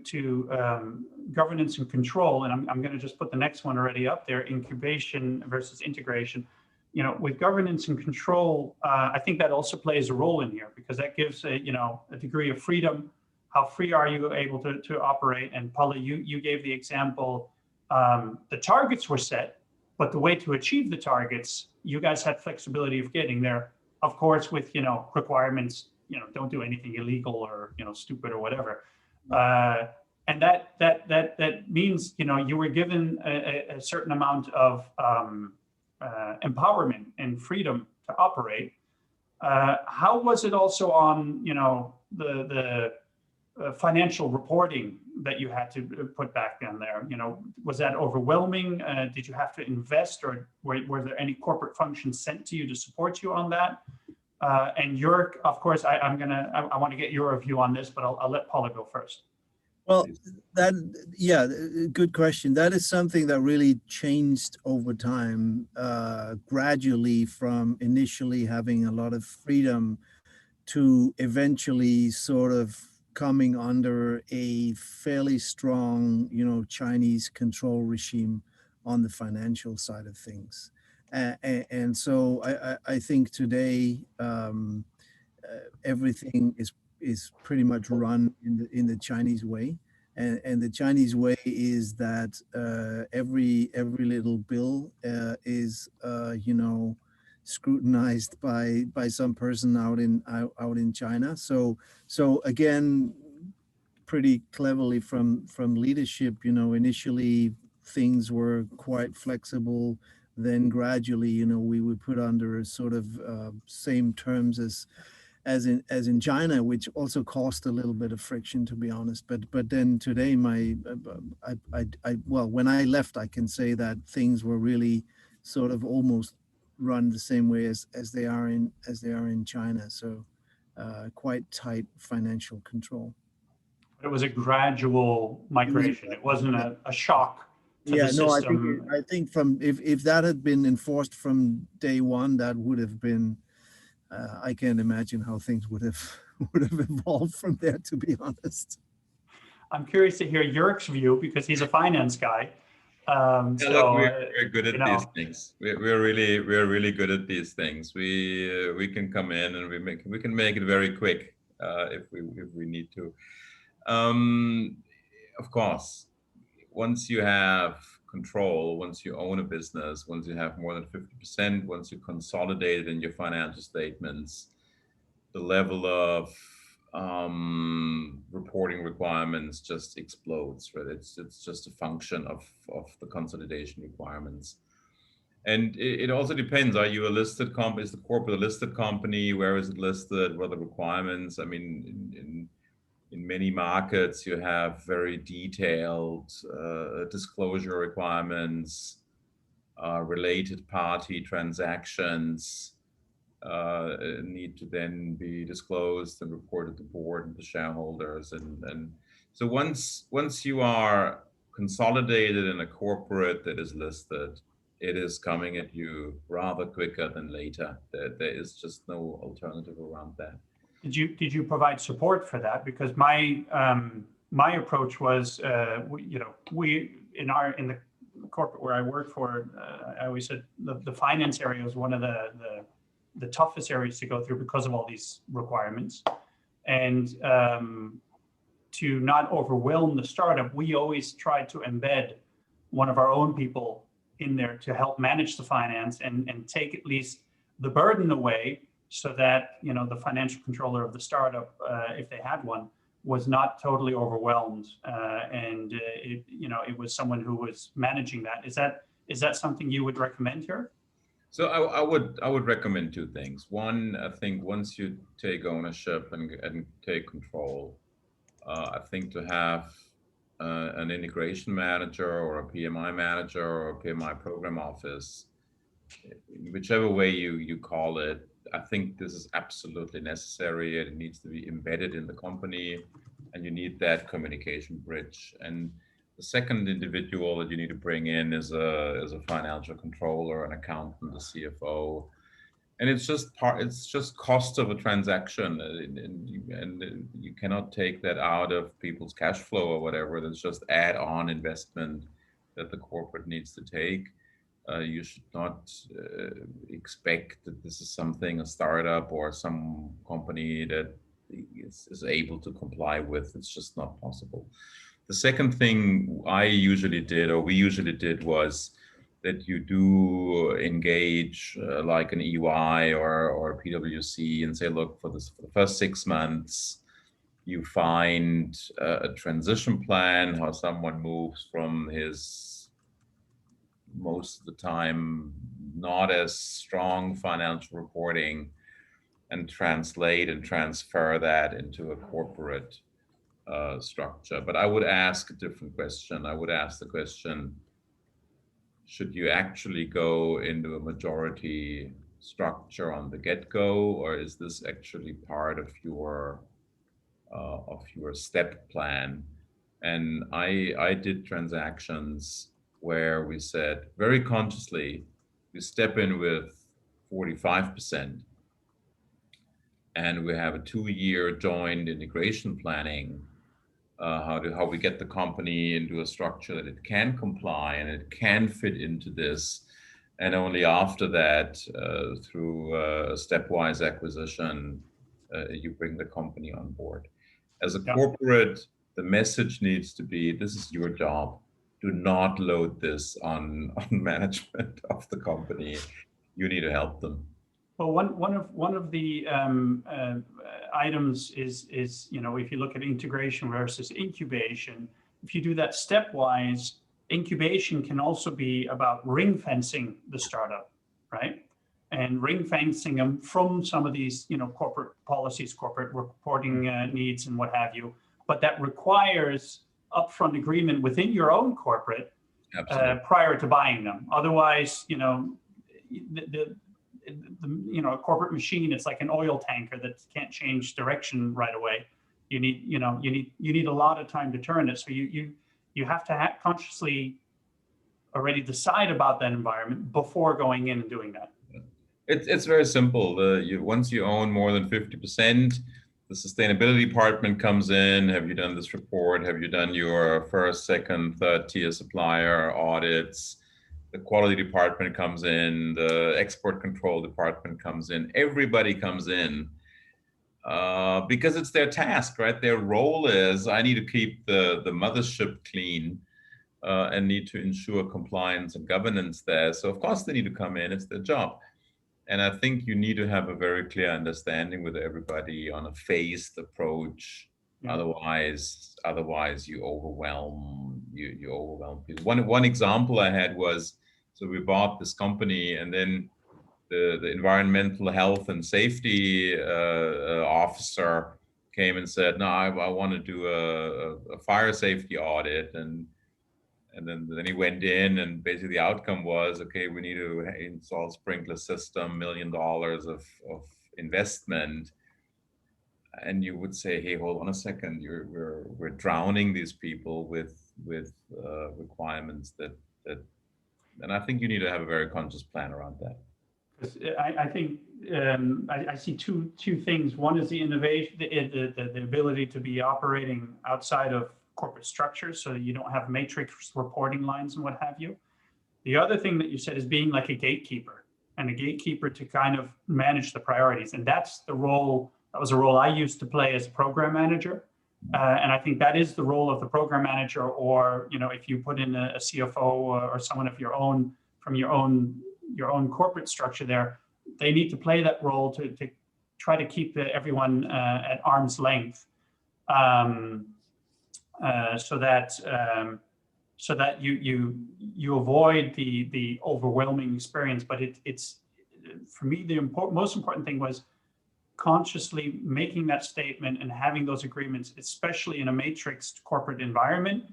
to governance and control, and I'm going to just put the next one already up there: incubation versus integration. You know, with governance and control, I think that also plays a role in here, because that gives a degree of freedom. How free are you able to operate? And Paula, you gave the example. The targets were set, but the way to achieve the targets, you guys had flexibility of getting there. Of course, with requirements, don't do anything illegal or stupid or whatever. And that means you were given a certain amount of empowerment and freedom to operate. How was it also on the financial reporting that you had to put back in there? Was that overwhelming? Did you have to invest, or were there any corporate functions sent to you to support you on that? And Jörg, of course, I want to get your view on this, but I'll let Paula go first. Well, good question. That is something that really changed over time, gradually, from initially having a lot of freedom to eventually sort of coming under a fairly strong, Chinese control regime on the financial side of things. And so I think today everything is pretty much run in the Chinese way, and the Chinese way is that every little bill is scrutinized by some person out in China. So again, pretty cleverly from leadership, initially things were quite flexible. Then gradually, we would put under a sort of same terms as in China, which also caused a little bit of friction, to be honest. But then today, when I left, I can say that things were really sort of almost run the same way as they are in China. So quite tight financial control. It was a gradual migration. It wasn't a shock to the system. I think from if that had been enforced from day one, that would have been. I can't imagine how things would have evolved from there, to be honest. I'm curious to hear Jörg's view, because he's a finance guy. Look, we're good at these things. We're really good at these things. We can come in and we can make it very quick if we need to. Of course, once you have control, once you own a business, once you have more than 50%, once you consolidate it in your financial statements, the level of reporting requirements just explodes, right? It's just a function of the consolidation requirements. And it also depends. Are you a listed company? Is the corporate a listed company? Where is it listed? What are the requirements? I mean, in many markets, you have very detailed disclosure requirements, related party transactions need to then be disclosed and reported to the board and the shareholders. And so once you are consolidated in a corporate that is listed, it is coming at you rather quicker than later. There is just no alternative around that. Did you provide support for that? Because my approach was, we in the corporate where I worked for, I always said the finance area was one of the toughest areas to go through because of all these requirements, and to not overwhelm the startup, we always tried to embed one of our own people in there to help manage the finance and take at least the burden away, so that the financial controller of the startup, if they had one, was not totally overwhelmed, and it was someone who was managing that. Is that something you would recommend here? So I would recommend two things. One, I think once you take ownership and take control, I think to have an integration manager or a PMI manager or a PMI program office, whichever way you call it, I think this is absolutely necessary. It needs to be embedded in the company, and you need that communication bridge. And the second individual that you need to bring in is a financial controller, an accountant, a CFO. And it's just cost of a transaction, and you cannot take that out of people's cash flow or whatever. That's just add-on investment that the corporate needs to take. You should not expect that this is something a startup or some company that is able to comply with. It's just not possible. The second thing we usually did was that you do engage like an EY or PwC and say, look, for the first 6 months, you find a transition plan, how someone moves from his, most of the time, not as strong financial reporting, and translate and transfer that into a corporate structure. But I would ask a different question. I would ask the question, should you actually go into a majority structure on the get-go, or is this actually part of your step plan? And I did transactions where we said very consciously, we step in with 45%, and we have a 2-year joint integration planning, how we get the company into a structure that it can comply and it can fit into this. And only after that, through a stepwise acquisition, you bring the company on board. As a corporate, the message needs to be, this is your job. Do not load this on management of the company. You need to help them. Well, one of the items is if you look at integration versus incubation, if you do that stepwise, incubation can also be about ring fencing the startup, right? And ring fencing them from some of these corporate policies, corporate reporting needs, and what have you. But that requires upfront agreement within your own corporate prior to buying them. Otherwise, a corporate machine, it's like an oil tanker that can't change direction right away. You need a lot of time to turn it. So you have to consciously already decide about that environment before going in and doing that. It's very simple. Once you own more than 50%, the sustainability department comes in. Have you done this report? Have you done your first, second, third tier supplier audits? The quality department comes in, the export control department comes in, everybody comes in because it's their task, right? Their role is, I need to keep the mothership clean and need to ensure compliance and governance there. So of course they need to come in, it's their job. And I think you need to have a very clear understanding with everybody on a phased approach. Otherwise you overwhelm people. One example I had was, so we bought this company, and then the environmental health and safety officer came and said, no, I want to do a fire safety audit. And then he went in, and basically the outcome was, okay, we need to install a sprinkler system, $1 million of investment. And you would say, hey, hold on a second, we're drowning these people with requirements that, and I think you need to have a very conscious plan around that. I think I see two things. One is the innovation, the ability to be operating outside of corporate structures, so that you don't have matrix reporting lines and what have you. The other thing that you said is being like a gatekeeper, and a gatekeeper to kind of manage the priorities. And that's the role, that was a role I used to play as a program manager. And I think that is the role of the program manager, or if you put in a CFO or someone of your own, from your own corporate structure there, they need to play that role to try to keep everyone at arm's length. So that you avoid the overwhelming experience. But it's for me, the most important thing was consciously making that statement and having those agreements, especially in a matrixed corporate environment.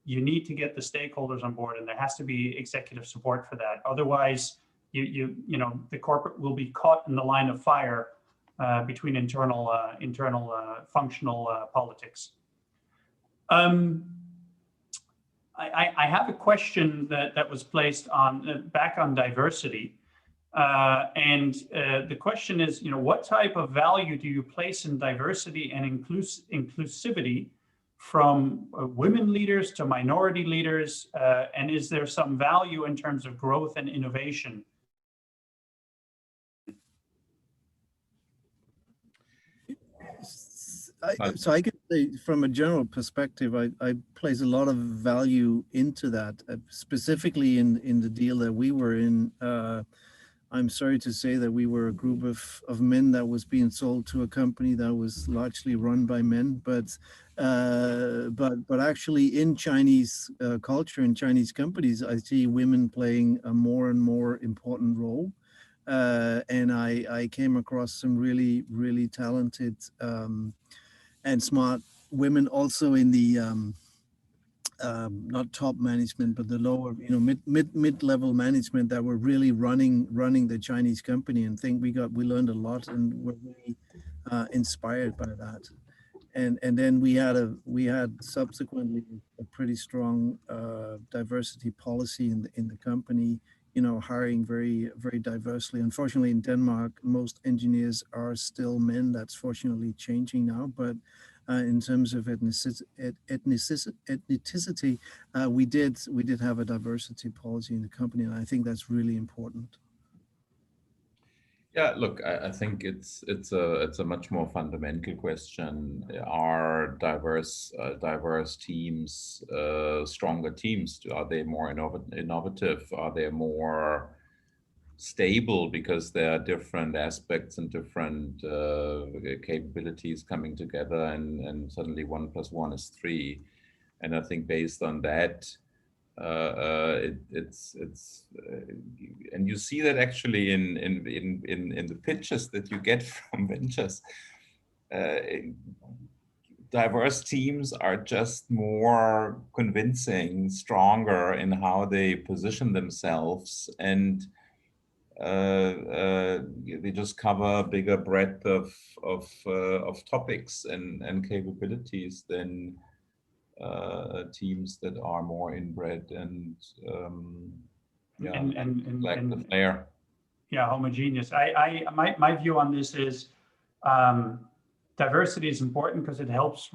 You need to get the stakeholders on board, and there has to be executive support for that. Otherwise, the corporate will be caught in the line of fire between internal functional politics. I have a question that was placed back on diversity. The question is, what type of value do you place in diversity and inclusivity from women leaders to minority leaders? And is there some value in terms of growth and innovation? So I could say from a general perspective, I place a lot of value into that, specifically in the deal that we were in. I'm sorry to say that we were a group of men that was being sold to a company that was largely run by men, but actually in Chinese culture, in Chinese companies, I see women playing a more and more important role. And I came across some really, really talented and smart women also in the not top management, but the lower, mid-level management that were really running the Chinese company. And think we learned a lot and were really inspired by that. And then we had subsequently a pretty strong diversity policy in the company, hiring very, very diversely. Unfortunately, in Denmark, most engineers are still men. That's fortunately changing now. But in terms of ethnicity, we did have a diversity policy in the company, and I think that's really important. Yeah, look, I think it's a much more fundamental question. Are diverse teams stronger teams? Are they more innovative? Are they more stable because there are different aspects and different capabilities coming together, and suddenly 1 + 1 is 3? And I think based on that, it's and you see that actually in the pitches that you get from ventures. Diverse teams are just more convincing, stronger in how they position themselves, and they just cover a bigger breadth of topics and capabilities than teams that are more inbred and lack the flair. Yeah, homogeneous. My view on this is diversity is important because it helps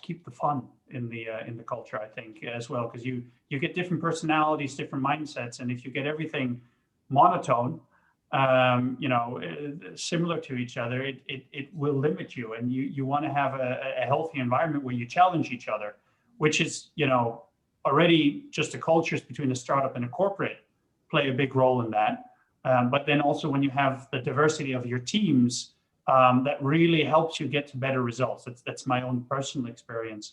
keep the fun in the culture, I think, as well, because you get different personalities, different mindsets, and if you get everything monotone, similar to each other, it will limit you, and you want to have a healthy environment where you challenge each other, which is, already just the cultures between a startup and a corporate play a big role in that. But then also when you have the diversity of your teams, that really helps you get to better results. That's my own personal experience.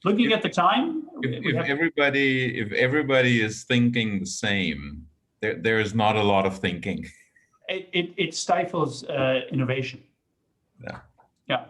Looking at the time, if everybody is thinking the same, there is not a lot of thinking. It stifles innovation. Yeah. Yeah.